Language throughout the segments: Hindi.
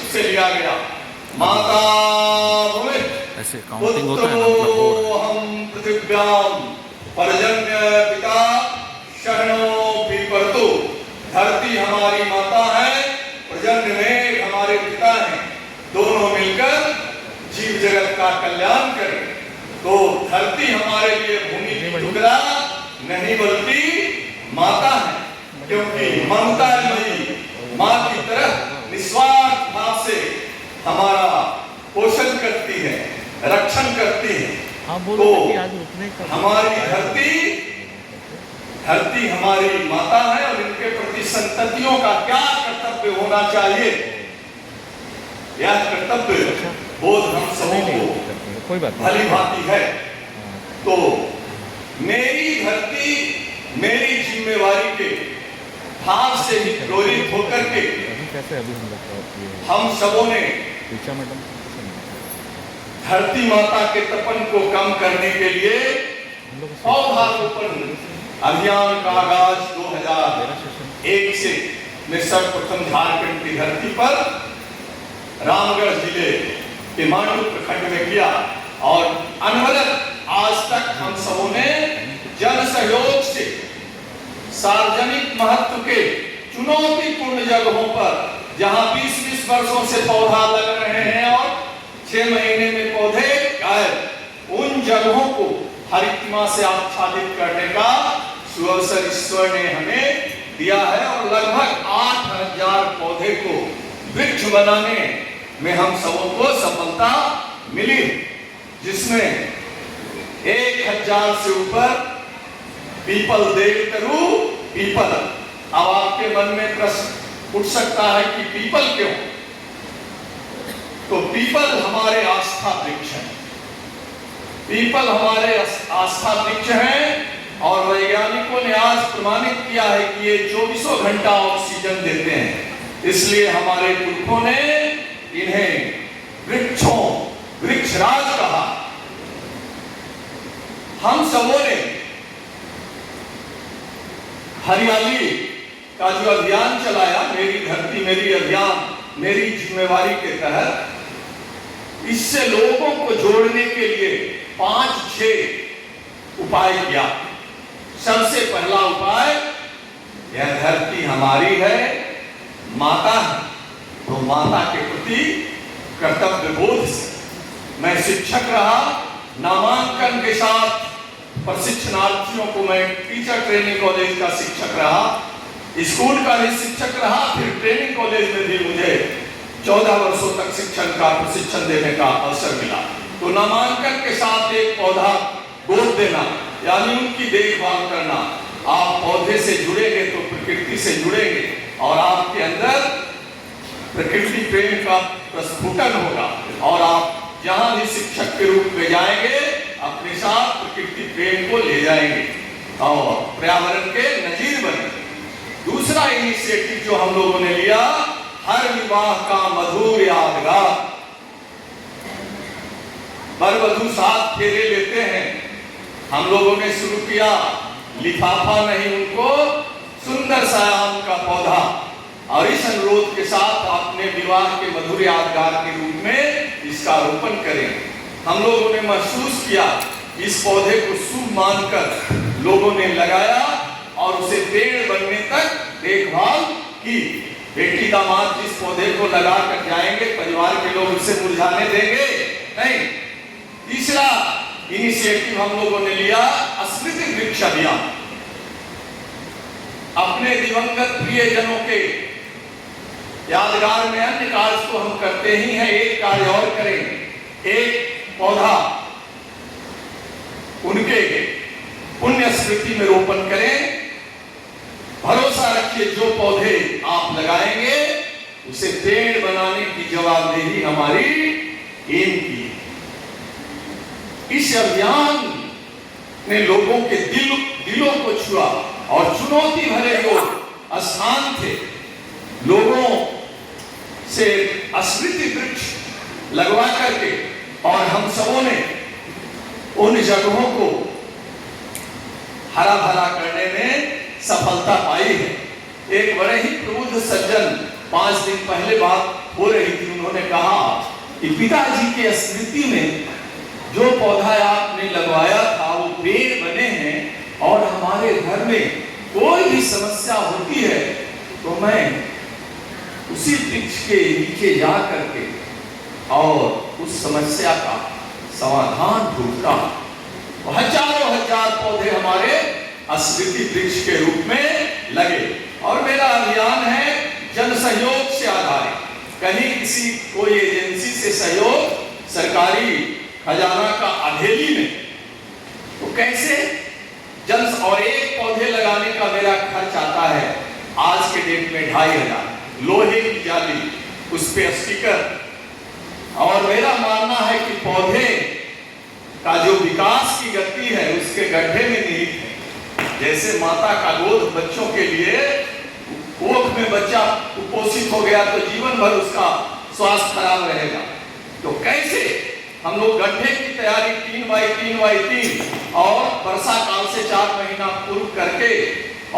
से लिया गया। माता भूमि पुत्रो हम पृथिव्याम पर्जन्य पिता शरणो पीपरतु। धरती हमारी माता है, पर्जन्य मेघ हमारे पिता हैं, दोनों मिलकर जीव जगत का कल्याण करें। तो धरती हमारे लिए भूमि की टुकड़ा नहीं बल्कि माता है, क्योंकि ममता मई माँ की तरह निस्वार्थ भाव से हमारा पोषण करती है, रक्षण करती है। तो हमारी धरती हमारी माता है और इनके प्रति संततियों का क्या कर्तव्य होना चाहिए, यह कर्तव्य बोध हम सभी को भली भांति है। तो मेरी धरती मेरी जिम्मेवारी के भाव से ही प्रेरित होकर के हम सबों ने धरती माता के तपन को कम करने के लिए पौधारोपण अभियान का आगाज 2001 से में सर्वप्रथम झारखंड की धरती पर रामगढ़ जिले के मांडू प्रखंड में किया और अनवरत आज तक हम सबों ने जन सहयोग से सार्वजनिक महत्व के चुनौतीपूर्ण जगहों पर जहां 20-20 वर्षों से पौधा लग रहे हैं और 6 महीने में पौधे गायब, उन जगहों को हरितमा से आच्छादित करने का सुअवसर ईश्वर ने हमें दिया है और लगभग 8000 पौधे को वृक्ष बनाने में हम सबों को सफलता मिली, जिसमें 1000 से ऊपर पीपल देवतरु पीपल। अब आपके मन में प्रश्न उठ सकता है कि पीपल क्यों? तो पीपल हमारे आस्था वृक्ष है, पीपल हमारे आस्था वृक्ष हैं और वैज्ञानिकों ने आज प्रमाणित किया है कि ये 24 घंटा ऑक्सीजन देते हैं। इसलिए हमारे पुरखों ने इन्हें वृक्षराज कहा। हम सबों ने हरियाली का जो अभियान चलाया, मेरी धरती मेरी अभियान मेरी जिम्मेवारी के तहत, इससे लोगों को जोड़ने के लिए 5-6 उपाय किया। सबसे पहला उपाय, यह धरती हमारी है, माता है, तो माता के प्रति कर्तव्य बोध से मैं शिक्षक रहा। नामांकन के साथ प्रशिक्षणार्थियों को मैं टीचर ट्रेनिंग कॉलेज का शिक्षक रहा, स्कूल का भी शिक्षक रहा, फिर ट्रेनिंग कॉलेज में भी मुझे 14 वर्षों तक शिक्षण का प्रशिक्षण देने का अवसर मिला। तो नामांकन के साथ एक पौधा गोद देना यानी उनकी देखभाल करना। आप पौधे से जुड़ेंगे तो प्रकृति से जुड़ेंगे और आपके अंदर प्रकृति प्रेम का प्रस्फुटन होगा और आप जहां भी शिक्षक के रूप में जाएंगे अपने साथ प्रकृति प्रेम को ले जाएंगे और पर्यावरण के नजीर बनेंगे। दूसरा इनिशिएटिव जो हम लोगों ने लिया, हर विवाह का मधुर यादगार। वर वधू साथ फेरे लेते हैं, हम लोगों ने शुरू किया, लिफाफा नहीं उनको सुंदर सा आम का पौधा, और इस अनुरोध के साथ अपने विवाह के मधुर यादगार के रूप में इसका रोपण करें। हम लोगों ने महसूस किया, इस पौधे को शुभ मानकर लोगों ने लगाया और उसे पेड़ बनने तक देखभाल की। बेटी दामाद जिस पौधे को लगा कर जाएंगे, परिवार के लोग उसे मुरझाने देंगे नहीं। तीसरा इनिशिएटिव हम लोगों ने लिया, स्मृति वृक्ष अभियान। अपने दिवंगत प्रियजनों के यादगार में अन्य कार्य तो हम करते ही हैं, एक कार्य और करेंगे, एक पौधा उनके पुण्य स्मृति में रोपण करें। भरोसा रखिए, जो पौधे आप लगाएंगे उसे पेड़ बनाने की जवाबदेही हमारी इनकी। इस अभियान ने लोगों के दिलों को छुआ और चुनौती भरे जो स्थान थे, लोगों से स्मृति वृक्ष लगवा करके और हम सबों ने उन जगहों को हरा भरा करने में सफलता पाई है। एक बड़े ही प्रबुद्ध सज्जन 5 दिन पहले बात हो रही थी, उन्होंने कि पिताजी के स्मृति में जो पौधा आपने लगवाया था वो पेड़ बने हैं, और हमारे घर में कोई भी समस्या होती है तो मैं उसी वृक्ष के नीचे जा करके और उस समस्या का समाधान ढूंढता हूं। हजारों हजार पौधे हमारे स्मृति वृक्ष के रूप में लगे, और मेरा अभियान है जन सहयोग से आधारित। कहीं किसी कोई एजेंसी से सहयोग, सरकारी खजाना का अधेली में, तो कैसे जन, और एक पौधे लगाने का मेरा खर्च आता है आज के डेट में 2500, लोहे की जाली, उस पे स्टिकर। और मेरा मानना है कि पौधे का जो विकास की गति है उसके गड्ढे में निहित है। जैसे माता का गोद बच्चों के लिए, कोख में बच्चा कुपोषित हो गया तो जीवन भर उसका स्वास्थ्य खराब रहेगा, तो कैसे हम लोग गड्ढे की तैयारी 3x3x3 और वर्षा काल से 4 महीना पूर्व करके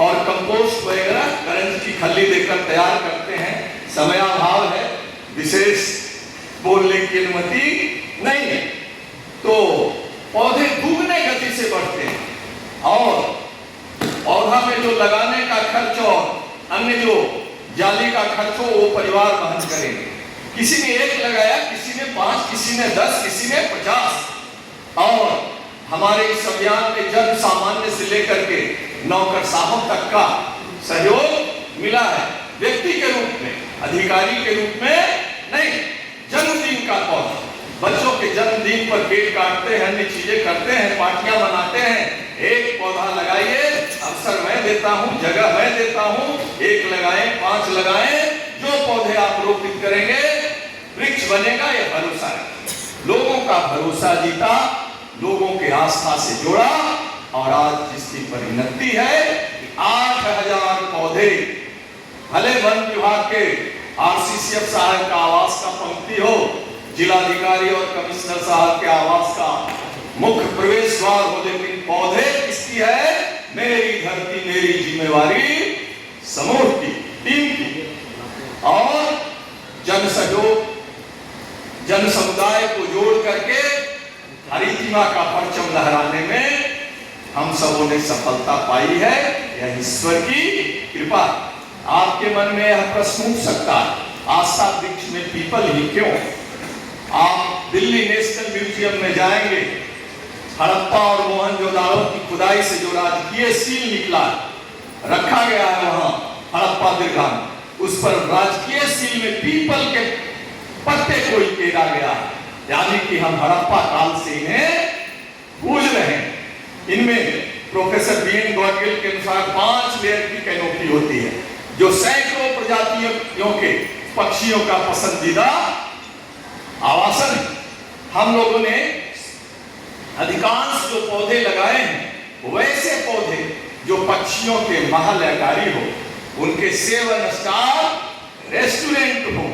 और कंपोस्ट वगैरह करंज की खल्ली देकर तैयार करते हैं। समयाभाव है, विशेष बोलने की अनुमति नहीं है, तो पौधे दुगने गति से बढ़ते हैं, और पौधा में जो लगाने का खर्च और अन्य जो जाली का खर्च हो वो परिवार वहन करेंगे। किसी ने 1 लगाया, किसी ने 5, किसी ने 10, किसी ने 50, और हमारे इस अभियान में जन सामान्य से लेकर के नौकरशाहों तक का सहयोग मिला है। व्यक्ति के रूप में, अधिकारी के रूप में नहीं। जन्मदिन का पौधा, बच्चों के जन्मदिन पर केक काटते हैं, अन्य चीजें करते हैं, पार्टियां मनाते हैं, एक पौधा लगाइए, अवसर मैं देता हूं, जगह मैं देता हूं, 1 लगाएं, 5 लगाएं, जो पौधे आप रोपित करेंगे वृक्ष बनेगा, यह भरोसा है। लोगों का भरोसा जीता, लोगों के आस्था से जोड़ा, और आज जिसकी परिणति है 8000 पौधे, भले वन विभाग के आरसीसीएफ साहब का आवास का पंक्ति हो, जिलाधिकारी और कमिश्नर साहब के आवास का मुख्य प्रवेश द्वार हो, लेकिन पौधे किसकी है? मेरी धरती मेरी जिम्मेवारी समूह की, टीम की। और जन सहयोग, जन समुदाय को जोड़ करके हरितिमा का परचम लहराने में हम सबों ने सफलता पाई है, यह ईश्वर की कृपा। आपके मन में यह प्रश्न उठ सकता है, आस्था वृक्ष में पीपल ही क्यों? आप दिल्ली नेशनल म्यूजियम में जाएंगे, हड़प्पा और मोहनजोदाड़ो की खुदाई से जो राजकीय सील निकला रखा गया है वहां हड़प्पा दीर्घा में, उस पर राजकीय सील में पीपल के पत्ते को उकेरा गया, यानी कि हम हड़प्पा काल से इन्हें पूज रहे हैं। इनमें प्रोफेसर बीएन गॉडगिल के अनुसार 5 लेयर की कैनोपी होती है, जो सैकड़ों प्रजातियों के पक्षियों का पसंदीदा आवासन है। हम लोगों ने अधिकांश जो पौधे लगाए हैं वैसे पौधे जो पक्षियों के महलकारी हो, उनके 7 स्टार रेस्टोरेंट हो।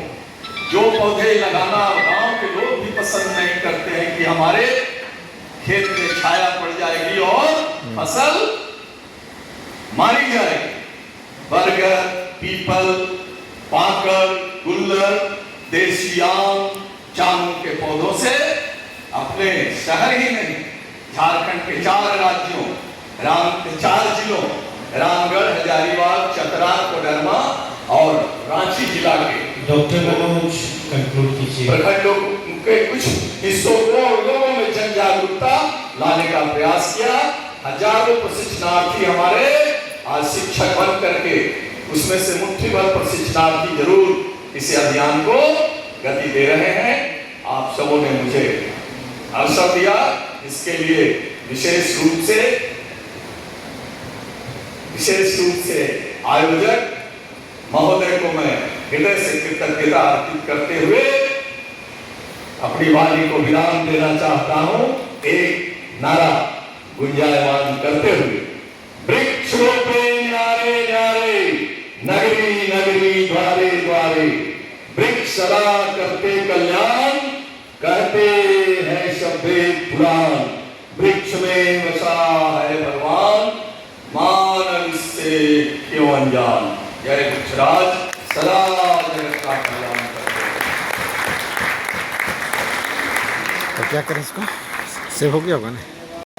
जो पौधे लगाना गांव के लोग भी पसंद नहीं करते हैं कि हमारे खेत में छाया पड़ जाएगी और फसल मारी जाएगी। बरगद, पीपल, पाकड़, गुल्लर, देसी आम, जामुन के पौधों से अपने शहर ही नहीं, झारखंड के 4 राज्यों, 4 जिलों, रामगढ़, हजारीबाग, चतरा, कोडरमा और रांची जिला के डॉक्टर मनोज कंक्लूड कीजिए। प्रखंडों के कुछ हिस्सों को और लोगों में जन जागरूकता लाने का प्रयास किया। हजारों प्रशिक्षणार्थी हमारे आज शिक्षक बन करके, उसमें से मुट्ठी भर प्रशिक्षणार्थी जरूर इस अभियान को गति दे रहे हैं। आप सबों ने मुझे अवसर दिया, इसके लिए विशेष रूप से आयोजक महोदय को मैं हृदय से कृतज्ञता अर्पित करते हुए अपनी वाणी को विराम देना चाहता हूं। एक नारा गुंजायमान करते हुए, वृक्ष रोपे न्यारे न्यारे, नगरी नगरी द्वारे द्वारे, वृक्ष सदा करते कल्याण, कहते हैं शब्दे पुराण, वृक्ष में बसा है भगवान, मानव इससे क्यों अनजान। जय वृक्षराज सदा जगत का कल्याण करते। तो क्या करें इसको, सेव हो गया होगा ना।